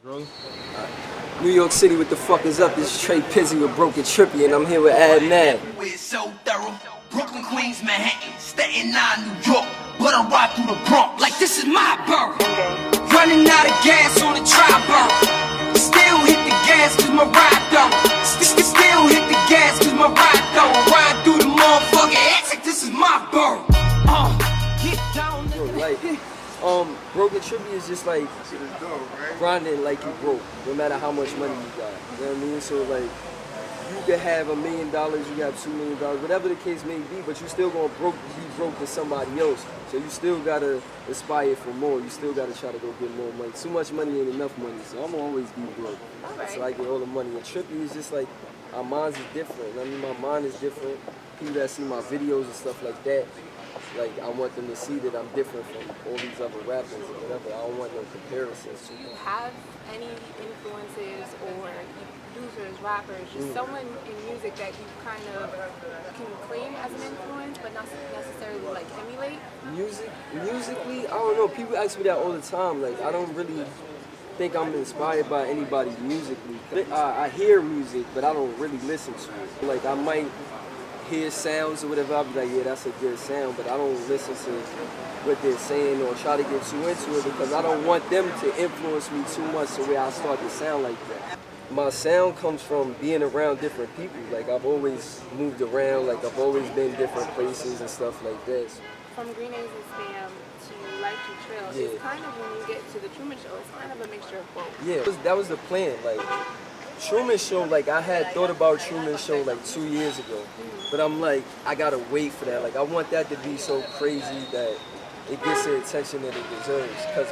New York City, what the fuck is up? This is Tray Pizzy with Broken Trippy, and I'm here with ADDMAG. We're so thorough. Brooklyn, Queens, Manhattan, Staten Island, New York. But I ride through the Bronx like this is my borough. Running out of gas on the tri-borough. Still hit the gas cause my ride though. Still hit the gas cause my ride though. Ride through the motherfucking exit, this is my borough. Get down. Broken Trippy is just like grinding like you broke, no matter how much money you got. You know what I mean? So like, you could have $1 million, you have $2 million, whatever the case may be, but you still gonna be broke to somebody else. So you still gotta aspire for more. You still gotta try to go get more money. Too much money ain't enough money, so I'm gonna always be broke. So I get all the money. And Trippy is just like, our minds is different. I mean, my mind is different. People that see my videos and stuff like that, like, I want them to see that I'm different from all these other rappers or whatever. I don't want no comparisons. Do you have any influences or producers, rappers, just someone in music that you kind of can claim as an influence but not necessarily like emulate? Musically, I don't know. People ask me that all the time. Like, I don't really think I'm inspired by anybody musically. I hear music, but I don't really listen to it. Like, I might hear sounds or whatever, I'll be like, yeah, that's a good sound, but I don't listen to what they're saying or try to get too into it because I don't want them to influence me too much to where I start to sound like that. My sound comes from being around different people. Like, I've always moved around, like I've always been different places and stuff like that. From Green Eggs and Spam to Life to Trail, yeah. It's kind of, when you get to the Truman Show, it's kind of a mixture of both. Yeah, that was the plan. Like, Truman Show, like, I had thought about Truman Show like 2 years ago, but I'm like, I gotta wait for that. Like, I want that to be so crazy that it gets the attention that it deserves. Cause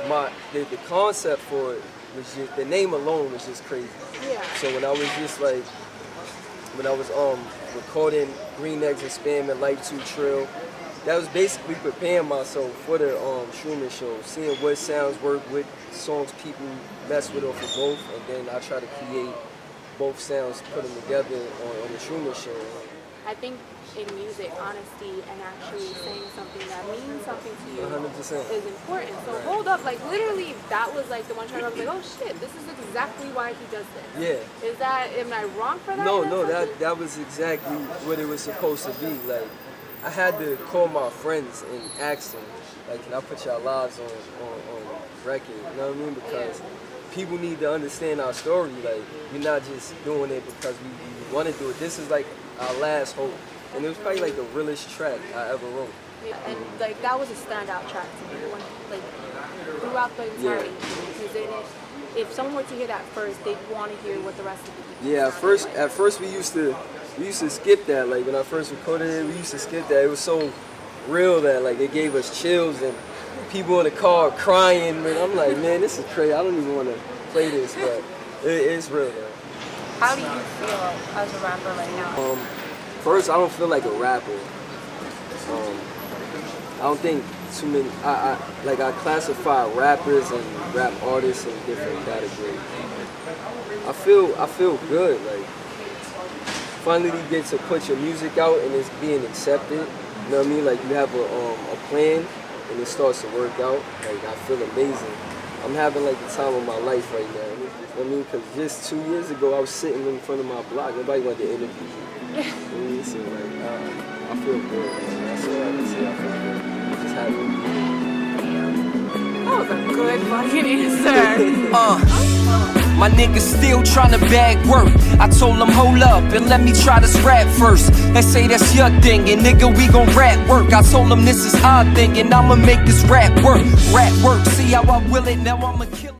the concept for it was just, the name alone was just crazy. Yeah. So when I was just like, when I was recording Green Eggs and Spam and Life to Trail, that was basically preparing myself for the Truman Show, seeing what sounds work, what songs people mess with off of both, and then I try to create both sounds, put them together on the Truman Show. I think in music, honesty and actually saying something that means something to you 100%. is important. So hold up, like literally that was like the one time I was like, oh shit, this is exactly why he does this. Yeah. Is that, am I wrong for that? No, that was exactly what it was supposed to be. Like, I had to call my friends and ask them, like, can I put your lives on record? You know what I mean? Because people need to understand our story. Like, we're not just doing it because we want to do it. This is like our last hope. And it was probably like the realest track I ever wrote. Yeah, and like that was a standout track to me, like throughout the entirety. Because if someone were to hear that first, they'd want to hear what the rest of the Yeah, at first we used to skip that. Like, when I first recorded it, we used to skip that. It was so real that like it gave us chills and people in the car crying. And I'm like, man, this is crazy. I don't even want to play this, but it's real though. How do you feel as a rapper right now? First, I don't feel like a rapper. I don't think too many. I classify rappers and rap artists in different categories. I feel good. Like, finally you get to put your music out and it's being accepted. You know what I mean? Like, you have a plan and it starts to work out. Like, I feel amazing. I'm having like the time of my life right now. You know what I mean? Because just 2 years ago I was sitting in front of my block. Nobody wanted to interview me. You know what I mean? So like, I feel good. That's all I can say. I feel good. I'm just happy to be here. That was a good fucking answer. My niggas still tryna bag work. I told them hold up and let me try this rap first. They say that's your thing and nigga we gon' rap work. I told them this is our thing and I'ma make this rap work. Rap work, see how I will it, now I'ma kill it.